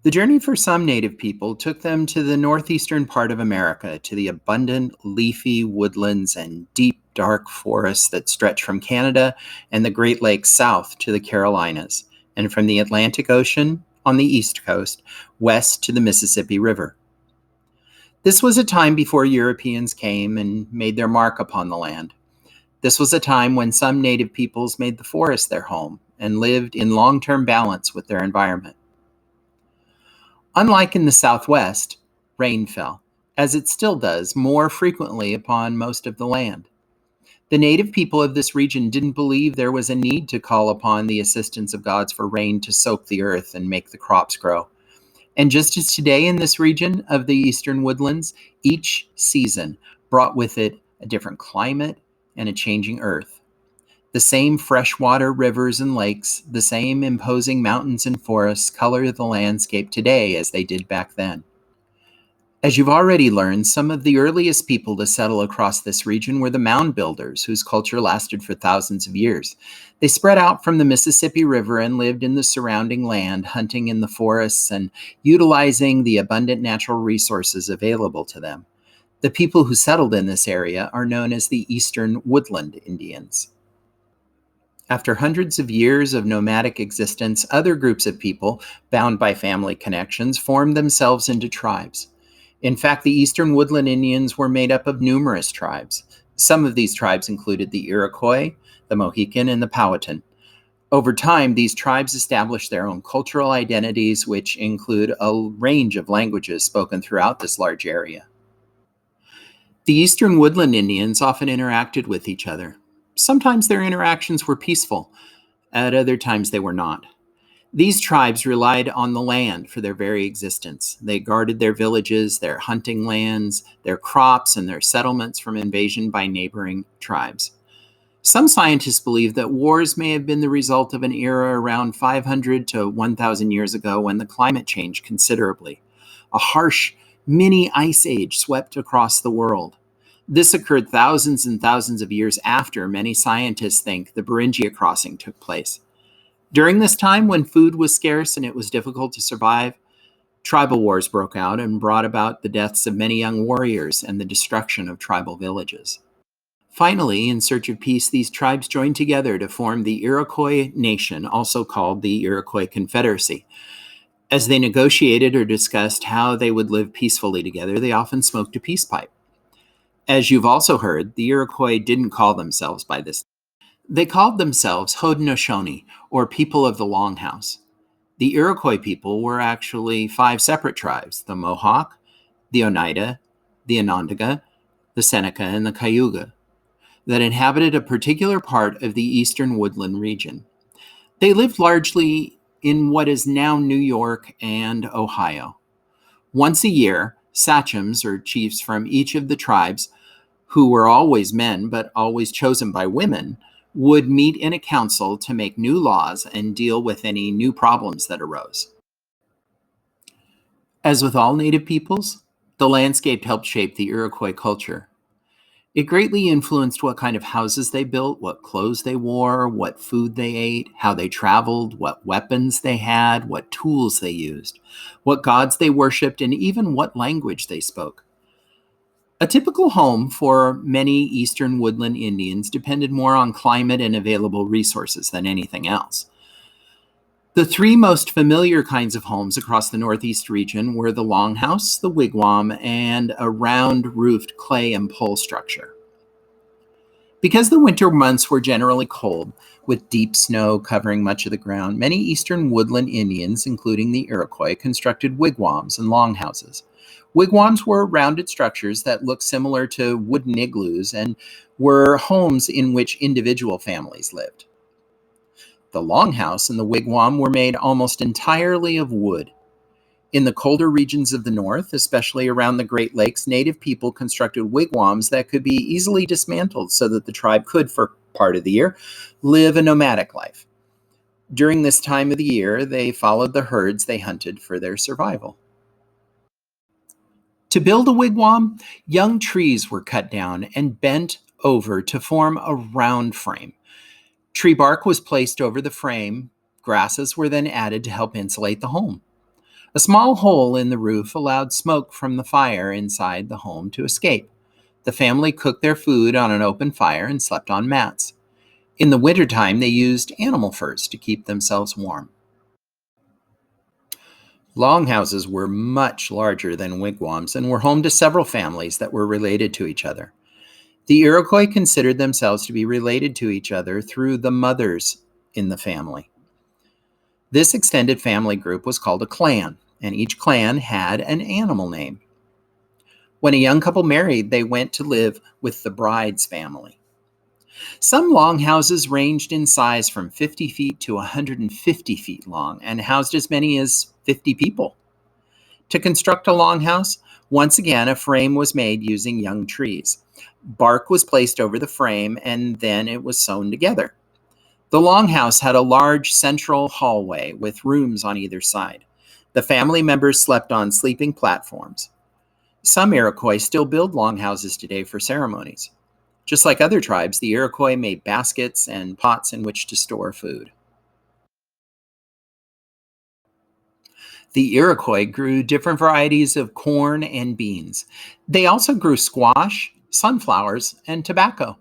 The journey for some native people took them to the northeastern part of America, to the abundant, leafy woodlands and deep, dark forests that stretch from Canada and the Great Lakes south to the Carolinas, and from the Atlantic Ocean on the east coast west to the Mississippi River. This was a time before Europeans came and made their mark upon the land. This was a time when some native peoples made the forest their home and lived in long-term balance with their environment. Unlike in the Southwest, rain fell, as it still does, more frequently upon most of the land. The native people of this region didn't believe there was a need to call upon the assistance of gods for rain to soak the earth and make the crops grow. And just as today in this region of the eastern woodlands, each season brought with it a different climate and a changing earth. The same freshwater rivers and lakes, the same imposing mountains and forests color the landscape today as they did back then. As you've already learned, some of the earliest people to settle across this region were the mound builders, whose culture lasted for thousands of years. They spread out from the Mississippi River and lived in the surrounding land, hunting in the forests and utilizing the abundant natural resources available to them. The people who settled in this area are known as the Eastern Woodland Indians. After hundreds of years of nomadic existence, other groups of people, bound by family connections, formed themselves into tribes. In fact, the Eastern Woodland Indians were made up of numerous tribes. Some of these tribes included the Iroquois, the Mohican, and the Powhatan. Over time, these tribes established their own cultural identities, which include a range of languages spoken throughout this large area. The Eastern Woodland Indians often interacted with each other. Sometimes their interactions were peaceful, at other times they were not. These tribes relied on the land for their very existence. They guarded their villages, their hunting lands, their crops, and their settlements from invasion by neighboring tribes. Some scientists believe that wars may have been the result of an era around 500 to 1,000 years ago when the climate changed considerably. A harsh mini ice age swept across the world. This occurred thousands and thousands of years after many scientists think the Beringia crossing took place. During this time, when food was scarce and it was difficult to survive, tribal wars broke out and brought about the deaths of many young warriors and the destruction of tribal villages. Finally, in search of peace, these tribes joined together to form the Iroquois nation, also called the Iroquois Confederacy. As they negotiated or discussed how they would live peacefully together, they often smoked a peace pipe. As you've also heard, the Iroquois didn't call themselves by this. They called themselves Haudenosaunee, or people of the Longhouse. The Iroquois people were actually 5 separate tribes: the Mohawk, the Oneida, the Onondaga, the Seneca, and the Cayuga, that inhabited a particular part of the eastern woodland region. They lived largely in what is now New York and Ohio. Once a year, sachems, or chiefs from each of the tribes, who were always men but always chosen by women, would meet in a council to make new laws and deal with any new problems that arose. As with all native peoples, the landscape helped shape the Iroquois culture. It greatly influenced what kind of houses they built, what clothes they wore, what food they ate, how they traveled, what weapons they had, what tools they used, what gods they worshipped, and even what language they spoke. A typical home for many Eastern Woodland Indians depended more on climate and available resources than anything else. The 3 most familiar kinds of homes across the Northeast region were the longhouse, the wigwam, and a round-roofed clay and pole structure. Because the winter months were generally cold, with deep snow covering much of the ground, many Eastern Woodland Indians, including the Iroquois, constructed wigwams and longhouses. Wigwams were rounded structures that looked similar to wooden igloos and were homes in which individual families lived. The longhouse and the wigwam were made almost entirely of wood. In the colder regions of the north, especially around the Great Lakes, native people constructed wigwams that could be easily dismantled so that the tribe could, for part of the year, live a nomadic life. During this time of the year, they followed the herds they hunted for their survival. To build a wigwam, young trees were cut down and bent over to form a round frame. Tree bark was placed over the frame. Grasses were then added to help insulate the home. A small hole in the roof allowed smoke from the fire inside the home to escape. The family cooked their food on an open fire and slept on mats. In the wintertime, they used animal furs to keep themselves warm. Longhouses were much larger than wigwams and were home to several families that were related to each other. The Iroquois considered themselves to be related to each other through the mothers in the family. This extended family group was called a clan, and each clan had an animal name. When a young couple married, they went to live with the bride's family. Some longhouses ranged in size from 50 feet to 150 feet long and housed as many as 50 people. To construct a longhouse, once again, a frame was made using young trees. Bark was placed over the frame and then it was sewn together. The longhouse had a large central hallway with rooms on either side. The family members slept on sleeping platforms. Some Iroquois still build longhouses today for ceremonies. Just like other tribes, the Iroquois made baskets and pots in which to store food. The Iroquois grew different varieties of corn and beans. They also grew squash, sunflowers, and tobacco.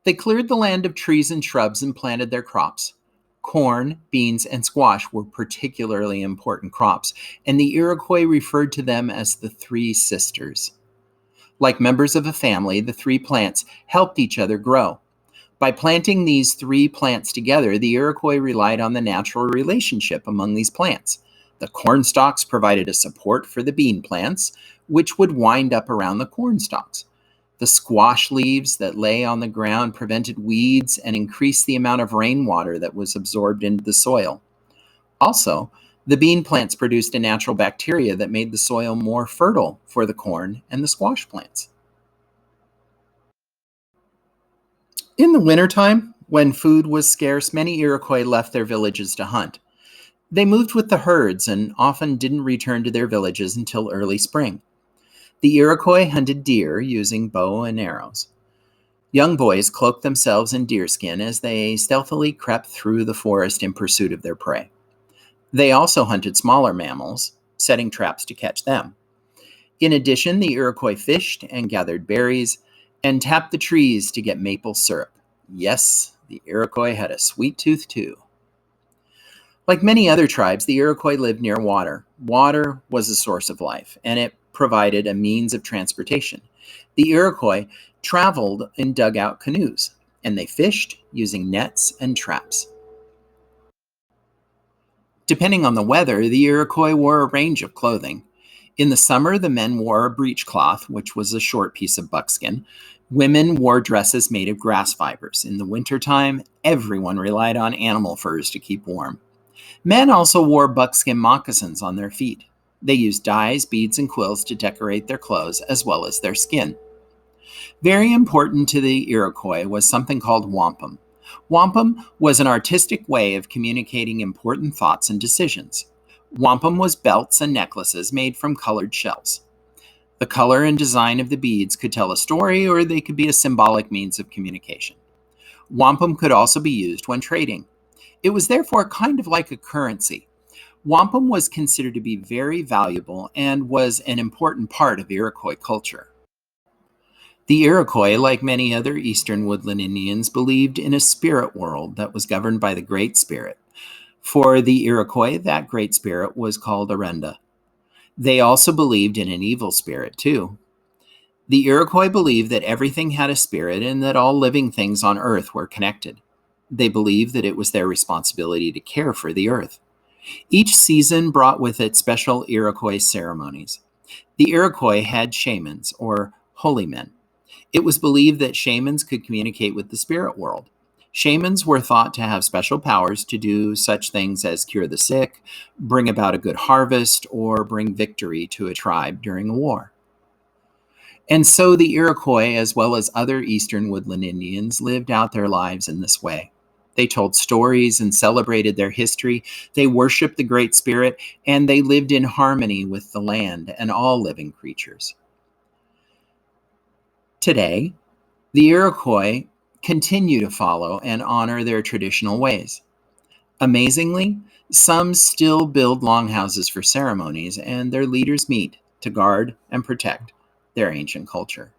They cleared the land of trees and shrubs and planted their crops. Corn, beans, and squash were particularly important crops, and the Iroquois referred to them as the Three Sisters. Like members of a family, the three plants helped each other grow. By planting these three plants together, the Iroquois relied on the natural relationship among these plants. The corn stalks provided a support for the bean plants, which would wind up around the corn stalks. The squash leaves that lay on the ground prevented weeds and increased the amount of rainwater that was absorbed into the soil. Also, the bean plants produced a natural bacteria that made the soil more fertile for the corn and the squash plants. In the wintertime, when food was scarce, many Iroquois left their villages to hunt. They moved with the herds and often didn't return to their villages until early spring. The Iroquois hunted deer using bow and arrows. Young boys cloaked themselves in deerskin as they stealthily crept through the forest in pursuit of their prey. They also hunted smaller mammals, setting traps to catch them. In addition, the Iroquois fished and gathered berries and tapped the trees to get maple syrup. Yes, the Iroquois had a sweet tooth too. Like many other tribes, the Iroquois lived near water. Water was a source of life, and it provided a means of transportation. The Iroquois traveled in dugout canoes, and they fished using nets and traps. Depending on the weather, the Iroquois wore a range of clothing. In the summer, the men wore a breechcloth, which was a short piece of buckskin. Women wore dresses made of grass fibers. In the wintertime, everyone relied on animal furs to keep warm. Men also wore buckskin moccasins on their feet. They used dyes, beads, and quills to decorate their clothes as well as their skin. Very important to the Iroquois was something called wampum. Wampum was an artistic way of communicating important thoughts and decisions. Wampum was belts and necklaces made from colored shells. The color and design of the beads could tell a story, or they could be a symbolic means of communication. Wampum could also be used when trading. It was therefore kind of like a currency. Wampum was considered to be very valuable and was an important part of Iroquois culture. The Iroquois, like many other eastern woodland Indians, believed in a spirit world that was governed by the Great Spirit. For the Iroquois, that Great Spirit was called Arenda. They also believed in an evil spirit, too. The Iroquois believed that everything had a spirit and that all living things on earth were connected. They believed that it was their responsibility to care for the earth. Each season brought with it special Iroquois ceremonies. The Iroquois had shamans, or holy men. It was believed that shamans could communicate with the spirit world. Shamans were thought to have special powers to do such things as cure the sick, bring about a good harvest, or bring victory to a tribe during a war. And so the Iroquois, as well as other eastern woodland Indians, lived out their lives in this way. They told stories and celebrated their history. They worshiped the Great Spirit, and they lived in harmony with the land and all living creatures. Today, the Iroquois continue to follow and honor their traditional ways. Amazingly, some still build longhouses for ceremonies, and their leaders meet to guard and protect their ancient culture.